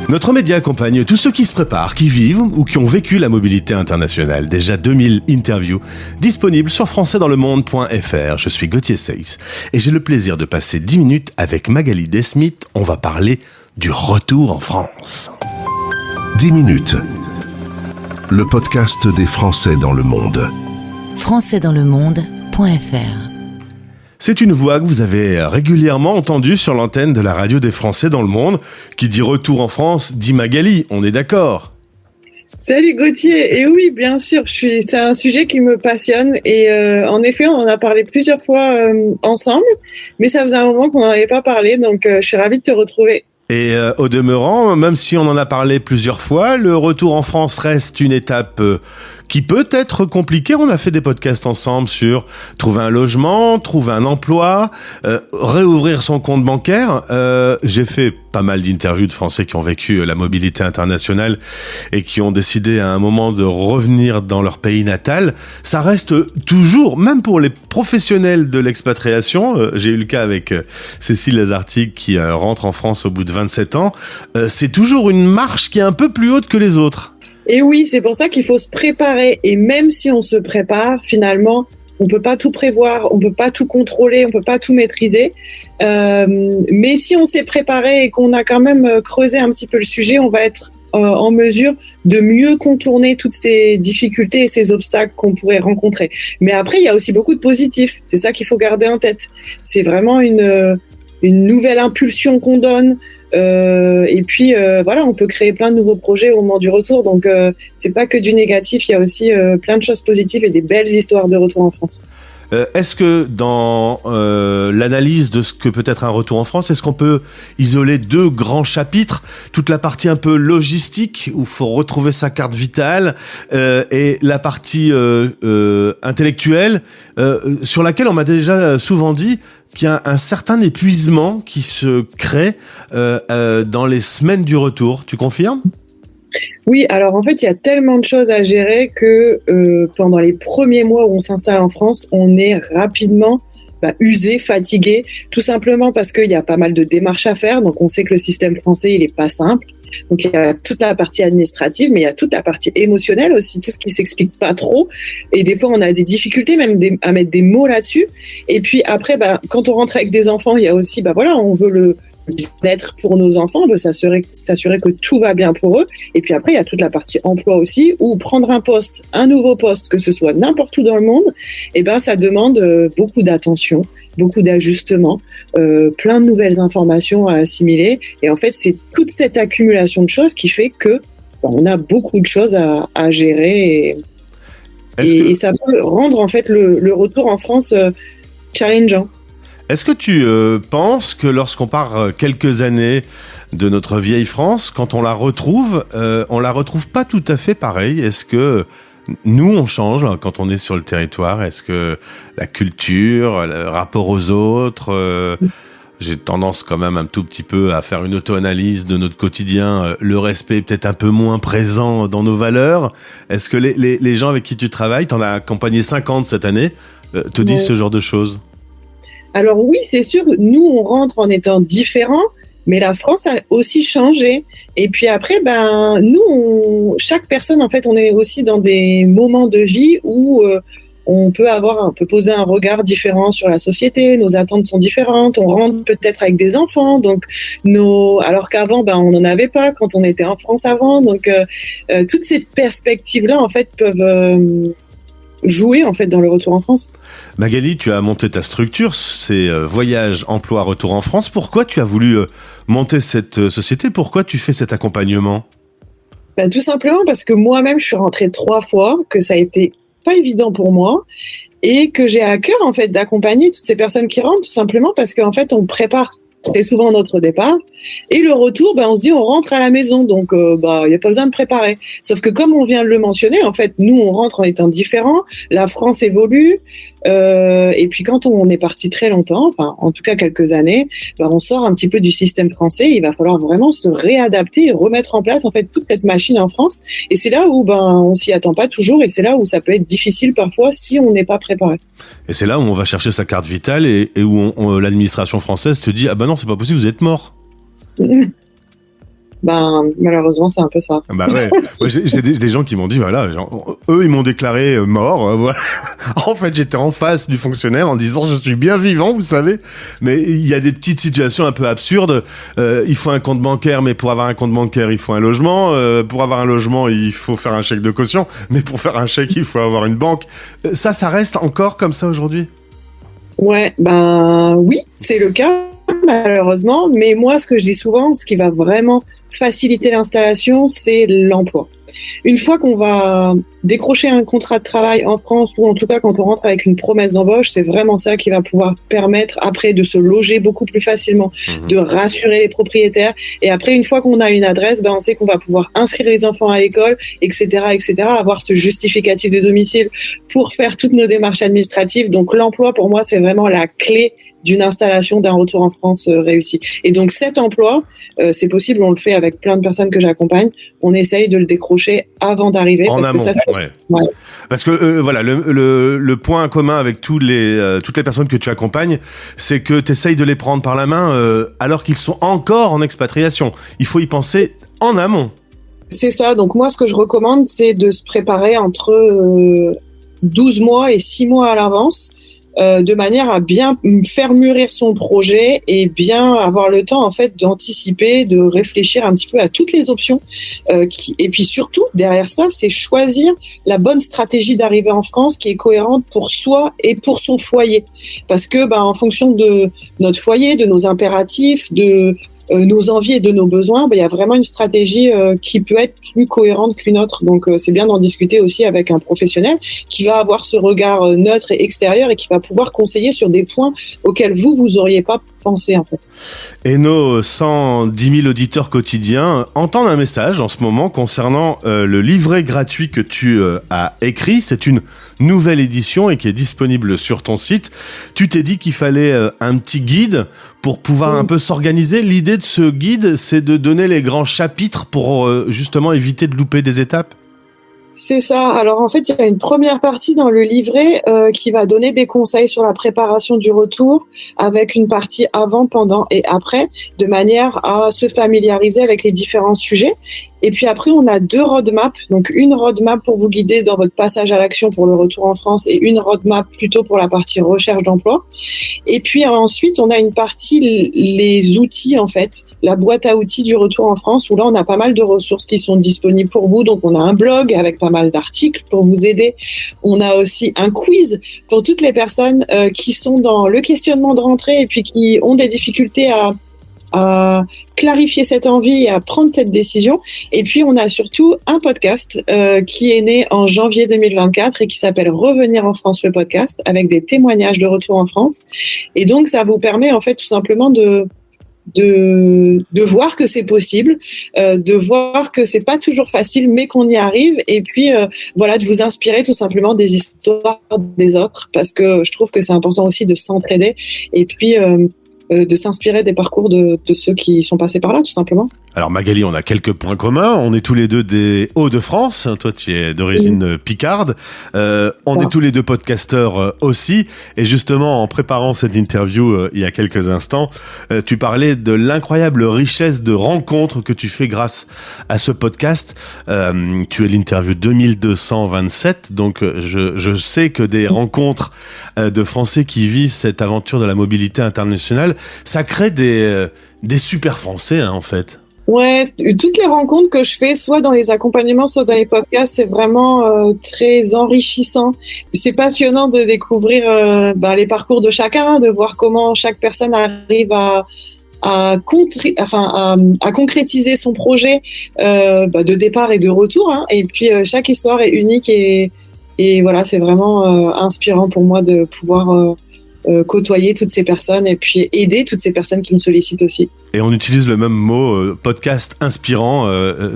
Notre média accompagne tous ceux qui se préparent, qui vivent ou qui ont vécu la mobilité internationale. Déjà 2000 interviews disponibles sur françaisdanslemonde.fr. Je suis Gauthier Seyss et j'ai le plaisir de passer 10 minutes avec Magali Desmith. On va parler du retour en France. 10 minutes. Le podcast des Français dans le monde. françaisdanslemonde.fr. C'est une voix que vous avez régulièrement entendue sur l'antenne de la radio des Français dans le monde. Qui dit retour en France, dit Magali, on est d'accord? Salut Gauthier, et oui bien sûr, c'est un sujet qui me passionne et en effet on en a parlé plusieurs fois ensemble, mais ça faisait un moment qu'on n'en avait pas parlé, donc je suis ravie de te retrouver. Et au demeurant, même si on en a parlé plusieurs fois, le retour en France reste une étape qui peut être compliquée. On a fait des podcasts ensemble sur trouver un logement, trouver un emploi, réouvrir son compte bancaire. J'ai fait pas mal d'interviews de Français qui ont vécu la mobilité internationale et qui ont décidé à un moment de revenir dans leur pays natal. Ça reste toujours, même pour les professionnels de l'expatriation, j'ai eu le cas avec Cécile Lazartigue qui rentre en France au bout de 27 ans, c'est toujours une marche qui est un peu plus haute que les autres. Et oui, c'est pour ça qu'il faut se préparer. Et même si on se prépare, finalement, on peut pas tout prévoir, on peut pas tout contrôler, on peut pas tout maîtriser. Mais si on s'est préparé et qu'on a quand même creusé un petit peu le sujet, on va être en mesure de mieux contourner toutes ces difficultés et ces obstacles qu'on pourrait rencontrer. Mais après, il y a aussi beaucoup de positifs. C'est ça qu'il faut garder en tête. C'est vraiment une nouvelle impulsion qu'on donne. Et puis voilà, on peut créer plein de nouveaux projets au moment du retour, donc c'est pas que du négatif, il y a aussi plein de choses positives et des belles histoires de retour en France. Est-ce que dans l'analyse de ce que peut être un retour en France, est-ce qu'on peut isoler deux grands chapitres, toute la partie un peu logistique où il faut retrouver sa carte vitale et la partie intellectuelle sur laquelle on m'a déjà souvent dit qu'il y a un certain épuisement qui se crée dans les semaines du retour. Tu confirmes ? Oui, alors en fait, il y a tellement de choses à gérer que pendant les premiers mois où on s'installe en France, on est rapidement usé, fatigué, tout simplement parce qu'il y a pas mal de démarches à faire. Donc on sait que le système français, il est pas simple. Donc il y a toute la partie administrative, mais il y a toute la partie émotionnelle aussi, tout ce qui s'explique pas trop. Et des fois, on a des difficultés même à mettre des mots là-dessus. Et puis après, quand on rentre avec des enfants, il y a aussi, on veut le bien-être pour nos enfants, on veut s'assurer que tout va bien pour eux. Et puis après, il y a toute la partie emploi aussi, où prendre un nouveau poste, que ce soit n'importe où dans le monde, ça demande beaucoup d'attention, beaucoup d'ajustements, plein de nouvelles informations à assimiler. Et en fait, c'est toute cette accumulation de choses qui fait que on a beaucoup de choses à gérer et ça peut rendre en fait le retour en France challengeant. Est-ce que tu penses que lorsqu'on part quelques années de notre vieille France, quand on la retrouve pas tout à fait pareil? Est-ce que nous, on change quand on est sur le territoire? Est-ce que la culture, le rapport aux autres, j'ai tendance quand même un tout petit peu à faire une auto-analyse de notre quotidien, le respect est peut-être un peu moins présent dans nos valeurs. Est-ce que les gens avec qui tu travailles, t'en as accompagné 50 cette année, te disent ce genre de choses? Alors oui, c'est sûr, nous, on rentre en étant différents, mais la France a aussi changé. Et puis après, chaque personne, en fait, on est aussi dans des moments de vie où on peut poser un regard différent sur la société, nos attentes sont différentes, on rentre peut-être avec des enfants, donc alors qu'avant, on n'en avait pas quand on était en France avant. Donc toutes ces perspectives-là, en fait, peuvent jouer en fait dans le retour en France. Magali, tu as monté ta structure, c'est Voyage, Emploi, Retour en France. Pourquoi tu as voulu monter cette société? Pourquoi tu fais cet accompagnement? Tout simplement parce que moi-même, je suis rentrée 3 fois, que ça a été pas évident pour moi et que j'ai à cœur en fait d'accompagner toutes ces personnes qui rentrent, tout simplement parce qu'en fait, on prépare très souvent notre départ et le retour, on se dit on rentre à la maison, donc il y a pas besoin de préparer. Sauf que comme on vient de le mentionner, en fait, nous on rentre en étant différents, la France évolue et puis quand on est parti très longtemps, enfin en tout cas quelques années, on sort un petit peu du système français. Il va falloir vraiment se réadapter et remettre en place en fait toute cette machine en France. Et c'est là où on s'y attend pas toujours et c'est là où ça peut être difficile parfois si on n'est pas préparé. Et c'est là où on va chercher sa carte vitale et où l'administration française te dit ah non, c'est pas possible, vous êtes mort. Malheureusement, c'est un peu ça. Bah ouais, moi, j'ai des gens qui m'ont dit, voilà, genre, eux, ils m'ont déclaré mort. Voilà. En fait, j'étais en face du fonctionnaire en disant, je suis bien vivant, vous savez. Mais il y a des petites situations un peu absurdes. Il faut un compte bancaire, mais pour avoir un compte bancaire, il faut un logement. Pour avoir un logement, il faut faire un chèque de caution. Mais pour faire un chèque, il faut avoir une banque. Ça reste encore comme ça aujourd'hui? Ouais, oui, c'est le cas, malheureusement. Mais moi, ce que je dis souvent, ce qui va vraiment faciliter l'installation, c'est l'emploi. Une fois qu'on va décrocher un contrat de travail en France, ou en tout cas quand on rentre avec une promesse d'embauche, c'est vraiment ça qui va pouvoir permettre après de se loger beaucoup plus facilement, de rassurer les propriétaires. Et après, une fois qu'on a une adresse, on sait qu'on va pouvoir inscrire les enfants à l'école, etc., avoir ce justificatif de domicile pour faire toutes nos démarches administratives. Donc l'emploi, pour moi, c'est vraiment la clé d'une installation, d'un retour en France réussi. Et donc cet emploi, c'est possible, on le fait avec plein de personnes que j'accompagne, on essaye de le décrocher avant d'arriver. En amont, ouais. Parce que voilà, le point commun avec toutes les personnes que tu accompagnes, c'est que tu essayes de les prendre par la main alors qu'ils sont encore en expatriation. Il faut y penser en amont. C'est ça, donc moi ce que je recommande, c'est de se préparer entre 12 mois et 6 mois à l'avance, de manière à bien faire mûrir son projet et bien avoir le temps en fait d'anticiper, de réfléchir un petit peu à toutes les options. Et puis surtout, derrière ça, c'est choisir la bonne stratégie d'arrivée en France qui est cohérente pour soi et pour son foyer. Parce que en fonction de notre foyer, de nos impératifs, de nos envies et de nos besoins, il y a vraiment une stratégie qui peut être plus cohérente qu'une autre. Donc c'est bien d'en discuter aussi avec un professionnel qui va avoir ce regard neutre et extérieur et qui va pouvoir conseiller sur des points auxquels vous auriez pas pensé en fait. Et nos 110 000 auditeurs quotidiens entendent un message en ce moment concernant le livret gratuit que tu as écrit. C'est une nouvelle édition et qui est disponible sur ton site. Tu t'es dit qu'il fallait un petit guide pour pouvoir un peu s'organiser. L'idée de ce guide, c'est de donner les grands chapitres pour justement éviter de louper des étapes. C'est ça. Alors en fait, il y a une première partie dans le livret qui va donner des conseils sur la préparation du retour, avec une partie avant, pendant et après, de manière à se familiariser avec les différents sujets. Et puis après, on a 2 roadmaps. Donc une roadmap pour vous guider dans votre passage à l'action pour le retour en France et une roadmap plutôt pour la partie recherche d'emploi. Et puis ensuite, on a une partie, les outils en fait, la boîte à outils du retour en France, où là, on a pas mal de ressources qui sont disponibles pour vous. Donc on a un blog avec pas mal d'articles pour vous aider. On a aussi un quiz pour toutes les personnes qui sont dans le questionnement de rentrée et puis qui ont des difficultés à clarifier cette envie et à prendre cette décision. Et puis, on a surtout un podcast qui est né en janvier 2024 et qui s'appelle Revenir en France, le podcast, avec des témoignages de retour en France. Et donc, ça vous permet en fait tout simplement de voir que c'est possible, de voir que c'est pas toujours facile, mais qu'on y arrive. Et puis, de vous inspirer tout simplement des histoires des autres, parce que je trouve que c'est important aussi de s'entraider. Et puis, de s'inspirer des parcours de ceux qui sont passés par là, tout simplement. Alors Magali, on a quelques points communs. On est tous les deux des Hauts-de-France. Toi, tu es d'origine picarde. On est tous les deux podcasteurs aussi. Et justement, en préparant cette interview il y a quelques instants, tu parlais de l'incroyable richesse de rencontres que tu fais grâce à ce podcast. Tu es l'interview 2227. Donc, je sais que des rencontres de Français qui vivent cette aventure de la mobilité internationale, ça crée des super Français, en fait. Ouais, toutes les rencontres que je fais, soit dans les accompagnements, soit dans les podcasts, c'est vraiment très enrichissant. C'est passionnant de découvrir les parcours de chacun, de voir comment chaque personne arrive à concrétiser son projet de départ et de retour. Hein. Et puis chaque histoire est unique et voilà, c'est vraiment inspirant pour moi de pouvoir côtoyer toutes ces personnes et puis aider toutes ces personnes qui me sollicitent aussi. Et on utilise le même mot, podcast inspirant,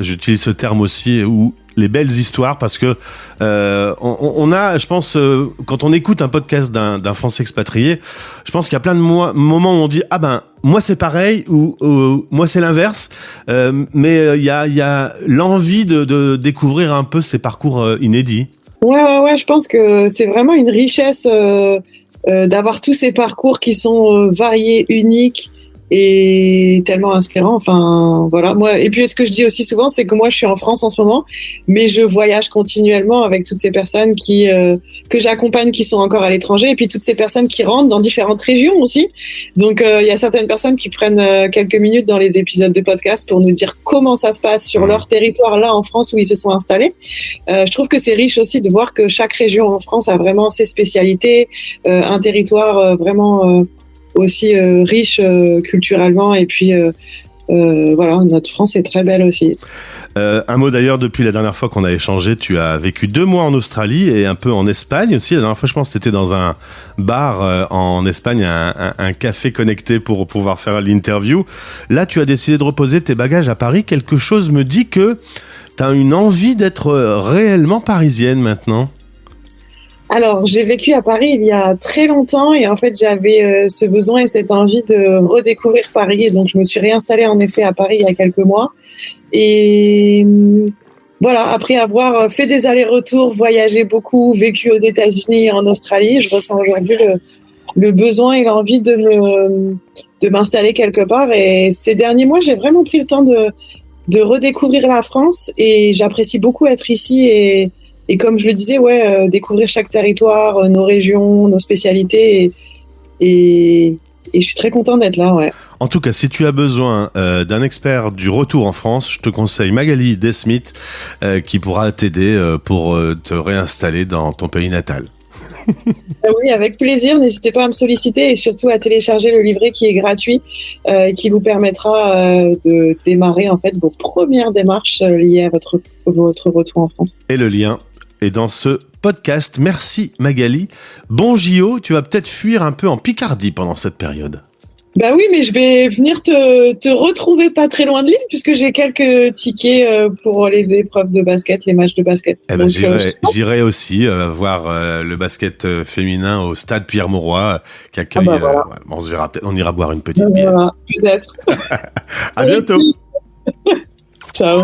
j'utilise ce terme aussi, ou les belles histoires, parce que on a, je pense, quand on écoute un podcast d'un Français expatrié, je pense qu'il y a plein de moments où on dit « Ah ben, moi c'est pareil » ou « Moi c'est l'inverse », mais il y a l'envie de découvrir un peu ces parcours inédits. Ouais, je pense que c'est vraiment une richesse d'avoir tous ces parcours qui sont variés, uniques et tellement inspirant. Enfin, voilà. Moi, et puis, ce que je dis aussi souvent, c'est que moi, je suis en France en ce moment, mais je voyage continuellement avec toutes ces personnes que j'accompagne, qui sont encore à l'étranger, et puis toutes ces personnes qui rentrent dans différentes régions aussi. Donc, il y a certaines personnes qui prennent quelques minutes dans les épisodes de podcast pour nous dire comment ça se passe sur leur territoire, là, en France, où ils se sont installés. Je trouve que c'est riche aussi de voir que chaque région en France a vraiment ses spécialités, un territoire vraiment aussi riche culturellement, et puis voilà, notre France est très belle aussi. Un mot d'ailleurs, depuis la dernière fois qu'on a échangé, tu as vécu 2 mois en Australie et un peu en Espagne aussi. La dernière fois, je pense que tu étais dans un bar en Espagne, un café connecté pour pouvoir faire l'interview. Là, tu as décidé de reposer tes bagages à Paris. Quelque chose me dit que tu as une envie d'être réellement parisienne maintenant. Alors, j'ai vécu à Paris il y a très longtemps, et en fait, j'avais ce besoin et cette envie de redécouvrir Paris. Et donc, je me suis réinstallée en effet à Paris il y a quelques mois. Et voilà, après avoir fait des allers-retours, voyagé beaucoup, vécu aux États-Unis et en Australie, je ressens aujourd'hui le besoin et l'envie de m'installer quelque part. Et ces derniers mois, j'ai vraiment pris le temps de redécouvrir la France, et j'apprécie beaucoup être ici et comme je le disais, découvrir chaque territoire, nos régions, nos spécialités, et je suis très contente d'être là, ouais. En tout cas, si tu as besoin d'un expert du retour en France, je te conseille Magali Desmith qui pourra t'aider pour te réinstaller dans ton pays natal. Oui, avec plaisir. N'hésitez pas à me solliciter, et surtout à télécharger le livret qui est gratuit, qui vous permettra de démarrer en fait vos premières démarches liées à votre retour en France. Et le lien est dans ce podcast. Merci Magali. Bon JO, tu vas peut-être fuir un peu en Picardie pendant cette période. Bah oui, mais je vais venir te retrouver pas très loin de Lille, puisque j'ai quelques tickets pour les épreuves de basket, les matchs de basket. Eh ben, j'irai aussi voir le basket féminin au stade Pierre-Mauroy qui accueille. Voilà. On se verra peut-être, on ira boire une petite bière. Voilà, peut-être. À bientôt. Ciao.